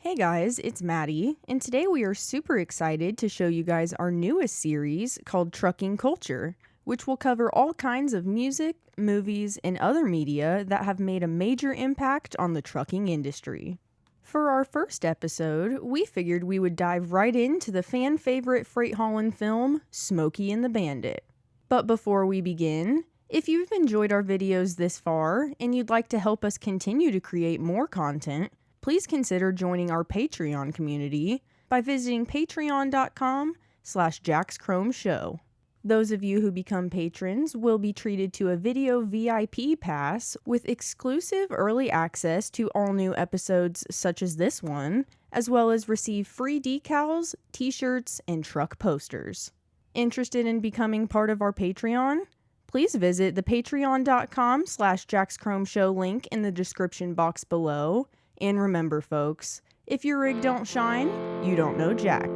Hey guys, it's Maddie, and today we are super excited to show you guys our newest series called Trucking Culture, which will cover all kinds of music, movies, and other media that have made a major impact on the trucking industry. For our first episode, we figured we would dive right into the fan favorite freight-haulin film, Smokey and the Bandit. But before we begin, if you've enjoyed our videos this far and you'd like to help us continue to create more content, please consider joining our Patreon community by visiting patreon.com/JacksChromeShow. Those of you who become patrons will be treated to a video VIP pass with exclusive early access to all new episodes such as this one, as well as receive free decals, t-shirts, and truck posters. Interested in becoming part of our Patreon? Please visit the patreon.com/JacksChromeShow link in the description box below. And remember, folks, if your rig don't shine, you don't know Jack.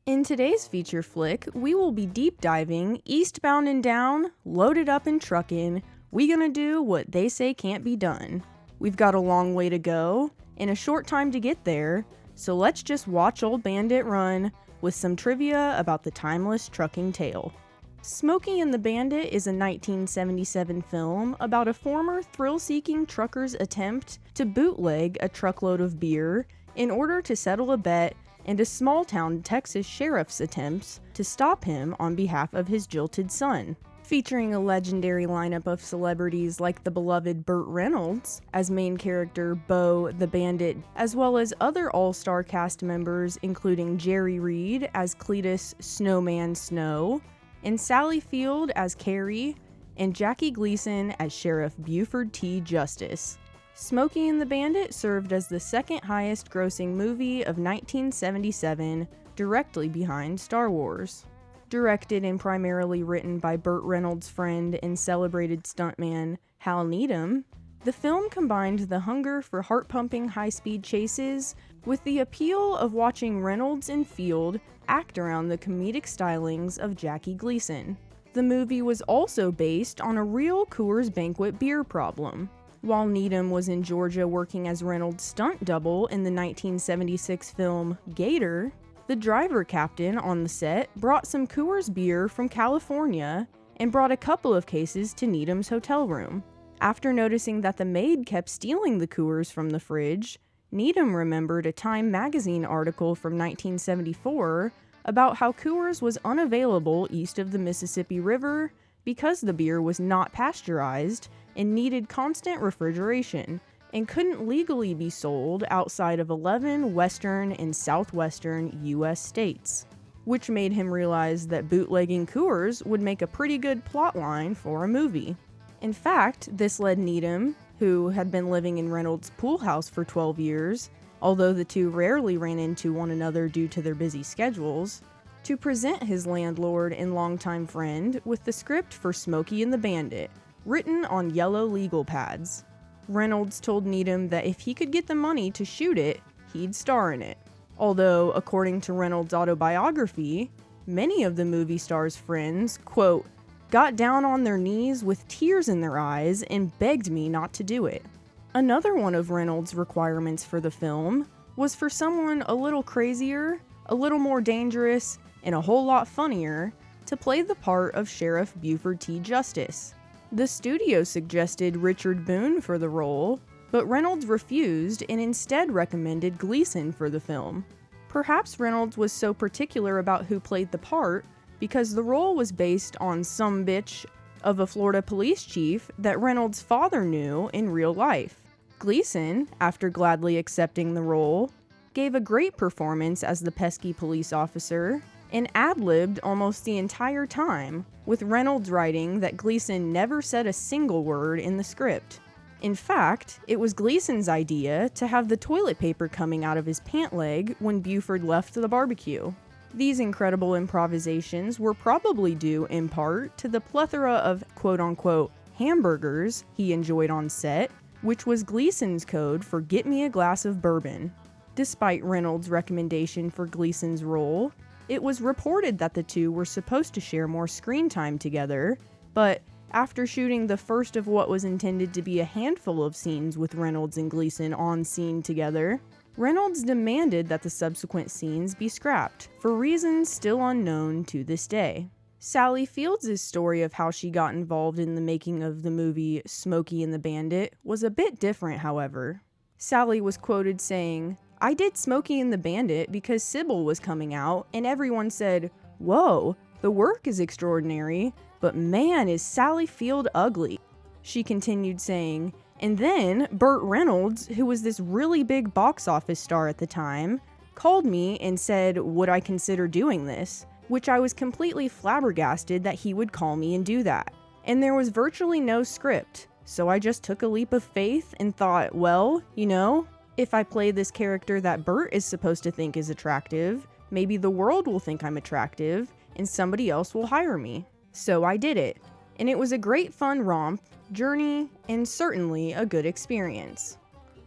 In today's feature flick, we will be deep diving, eastbound and down, loaded up and truckin'. We gonna do what they say can't be done. We've got a long way to go, and a short time to get there, so let's just watch old Bandit run with some trivia about the timeless trucking tale. Smokey and the Bandit is a 1977 film about a former thrill-seeking trucker's attempt to bootleg a truckload of beer in order to settle a bet and a small-town Texas sheriff's attempts to stop him on behalf of his jilted son. Featuring a legendary lineup of celebrities like the beloved Burt Reynolds as main character Bo the Bandit, as well as other all-star cast members including Jerry Reed as Cletus Snowman Snow, and Sally Field as Carrie, and Jackie Gleason as Sheriff Buford T. Justice. Smokey and the Bandit served as the second highest grossing movie of 1977, directly behind Star Wars. Directed and primarily written by Burt Reynolds' friend and celebrated stuntman Hal Needham, the film combined the hunger for heart-pumping high-speed chases with the appeal of watching Reynolds and Field act around the comedic stylings of Jackie Gleason. The movie was also based on a real Coors Banquet beer problem. While Needham was in Georgia working as Reynolds' stunt double in the 1976 film Gator, the driver captain on the set brought some Coors beer from California and brought a couple of cases to Needham's hotel room. After noticing that the maid kept stealing the Coors from the fridge, Needham remembered a Time magazine article from 1974 about how Coors was unavailable east of the Mississippi River because the beer was not pasteurized and needed constant refrigeration, and couldn't legally be sold outside of 11 western and southwestern U.S. states, which made him realize that bootlegging Coors would make a pretty good plotline for a movie. In fact, this led Needham, who had been living in Reynolds' pool house for 12 years, although the two rarely ran into one another due to their busy schedules, to present his landlord and longtime friend with the script for Smokey and the Bandit, written on yellow legal pads. Reynolds told Needham that if he could get the money to shoot it, he'd star in it. Although, according to Reynolds' autobiography, many of the movie star's friends, quote, got down on their knees with tears in their eyes and begged me not to do it. Another one of Reynolds' requirements for the film was for someone a little crazier, a little more dangerous, and a whole lot funnier to play the part of Sheriff Buford T. Justice. The studio suggested Richard Boone for the role, but Reynolds refused and instead recommended Gleason for the film. Perhaps Reynolds was so particular about who played the part because the role was based on some bitch of a Florida police chief that Reynolds' father knew in real life. Gleason, after gladly accepting the role, gave a great performance as the pesky police officer and ad-libbed almost the entire time, with Reynolds writing that Gleason never said a single word in the script. In fact, it was Gleason's idea to have the toilet paper coming out of his pant leg when Buford left the barbecue. These incredible improvisations were probably due in part to the plethora of quote-unquote hamburgers he enjoyed on set, which was Gleason's code for "get me a glass of bourbon." Despite Reynolds' recommendation for Gleason's role, It was reported that the two were supposed to share more screen time together, but after shooting the first of what was intended to be a handful of scenes with Reynolds and Gleason on scene together, Reynolds demanded that the subsequent scenes be scrapped, for reasons still unknown to this day. Sally Fields' story of how she got involved in the making of the movie Smokey and the Bandit was a bit different, however. Sally was quoted saying, "I did Smokey and the Bandit because Sybil was coming out, and everyone said, 'Whoa, the work is extraordinary, but man, is Sally Field ugly.'" She continued saying, "And then Burt Reynolds, who was this really big box office star at the time, called me and said, would I consider doing this? Which I was completely flabbergasted that he would call me and do that. And there was virtually no script, so I just took a leap of faith and thought, well, if I play this character that Burt is supposed to think is attractive, maybe the world will think I'm attractive, and somebody else will hire me. So I did it. And it was a great fun romp, journey, and certainly a good experience.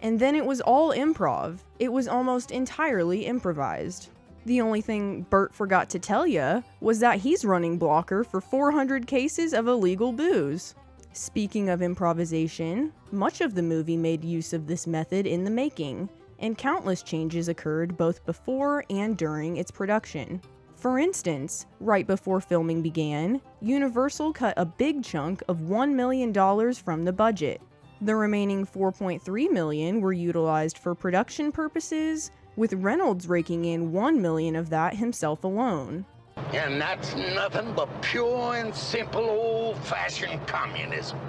And then it was all improv. It was almost entirely improvised. The only thing Burt forgot to tell ya was that he's running blocker for 400 cases of illegal booze. Speaking of improvisation, much of the movie made use of this method in the making, and countless changes occurred both before and during its production. For instance, right before filming began, Universal cut a big chunk of $1 million from the budget. The remaining $4.3 million were utilized for production purposes, with Reynolds raking in $1 million of that himself alone. And that's nothing but pure and simple old-fashioned communism.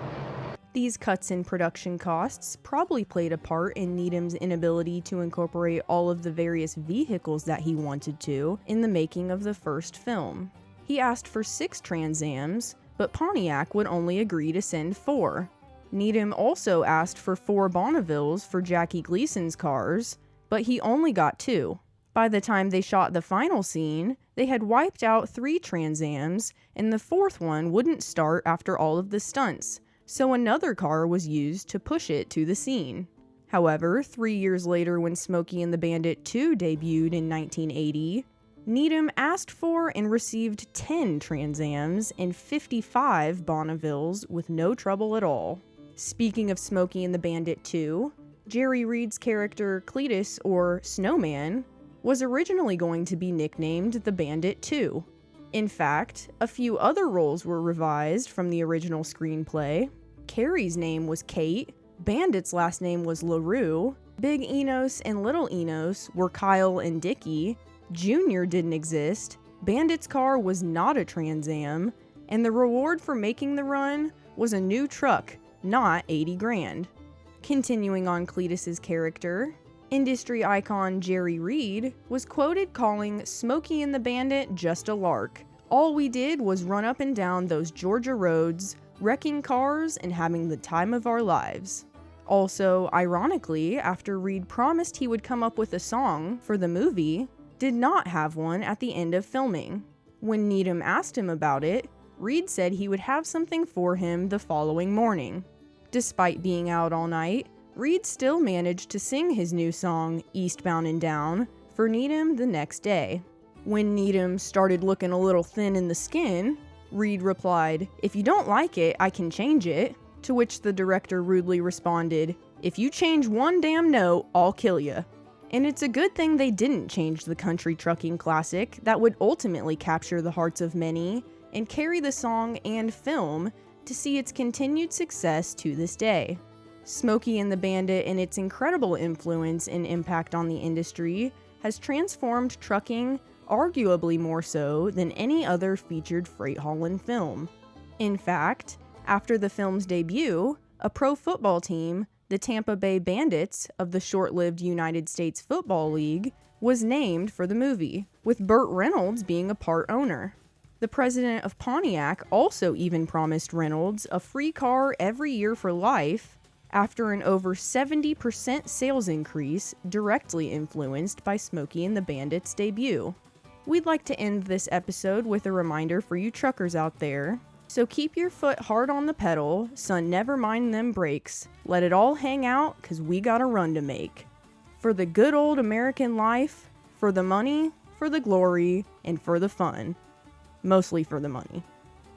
These cuts in production costs probably played a part in Needham's inability to incorporate all of the various vehicles that he wanted to in the making of the first film. He asked for 6 Trans Ams, but Pontiac would only agree to send 4. Needham also asked for 4 Bonnevilles for Jackie Gleason's cars, but he only got 2. By the time they shot the final scene, they had wiped out 3 Trans Ams, and the 4th one wouldn't start after all of the stunts, so another car was used to push it to the scene. However, 3 years later when Smokey and the Bandit 2 debuted in 1980, Needham asked for and received 10 Trans Ams and 55 Bonnevilles with no trouble at all. Speaking of Smokey and the Bandit 2, Jerry Reed's character Cletus, or Snowman, was originally going to be nicknamed the Bandit 2. In fact, a few other roles were revised from the original screenplay. Carrie's name was Kate, Bandit's last name was LaRue, Big Enos and Little Enos were Kyle and Dickie, Junior didn't exist, Bandit's car was not a Trans Am, and the reward for making the run was a new truck, not 80 grand. Continuing on Cletus's character, industry icon Jerry Reed was quoted calling Smokey and the Bandit just a lark. All we did was run up and down those Georgia roads, wrecking cars and having the time of our lives. Also, ironically, after Reed promised he would come up with a song for the movie, did not have one at the end of filming. When Needham asked him about it, Reed said he would have something for him the following morning. Despite being out all night, Reed still managed to sing his new song, Eastbound and Down, for Needham the next day. When Needham started looking a little thin in the skin, Reed replied, "If you don't like it, I can change it," to which the director rudely responded, "If you change one damn note, I'll kill ya." And it's a good thing they didn't change the country trucking classic that would ultimately capture the hearts of many and carry the song and film to see its continued success to this day. Smokey and the Bandit and its incredible influence and impact on the industry has transformed trucking arguably more so than any other featured freight-haulin film. In fact, after the film's debut, a pro football team, the Tampa Bay Bandits of the short-lived United States Football League, was named for the movie, with Burt Reynolds being a part owner. The president of Pontiac also even promised Reynolds a free car every year for life, after an over 70% sales increase directly influenced by Smokey and the Bandit's debut. We'd like to end this episode with a reminder for you truckers out there. So keep your foot hard on the pedal, son, never mind them brakes. Let it all hang out, 'cause we got a run to make. For the good old American life, for the money, for the glory, and for the fun. Mostly for the money.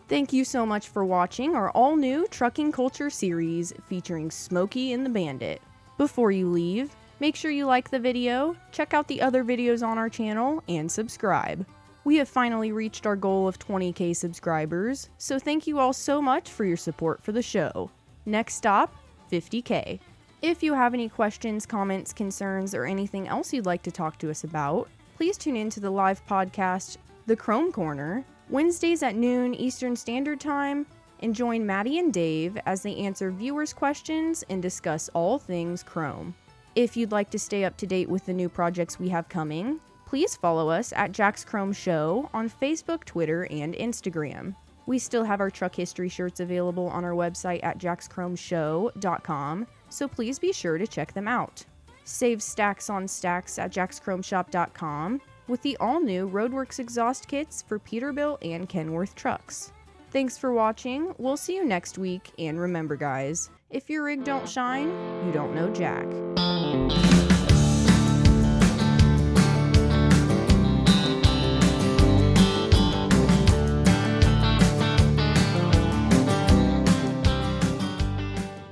Thank you so much for watching our all-new Trucking Culture series featuring Smokey and the Bandit. Before you leave, make sure you like the video, check out the other videos on our channel, and subscribe. We have finally reached our goal of 20K subscribers, so thank you all so much for your support for the show. Next stop, 50K. If you have any questions, comments, concerns, or anything else you'd like to talk to us about, please tune in to the live podcast, The Chrome Corner, Wednesdays at noon Eastern Standard Time, and join Maddie and Dave as they answer viewers' questions and discuss all things Chrome. If you'd like to stay up to date with the new projects we have coming, please follow us at Jack's Chrome Show on Facebook, Twitter, and Instagram. We still have our truck history shirts available on our website at jackschromeshow.com, so please be sure to check them out. Save stacks on stacks at jackschromeshop.com with the all-new Roadworks exhaust kits for Peterbilt and Kenworth trucks. Thanks for watching, we'll see you next week, and remember guys, if your rig don't shine, you don't know Jack.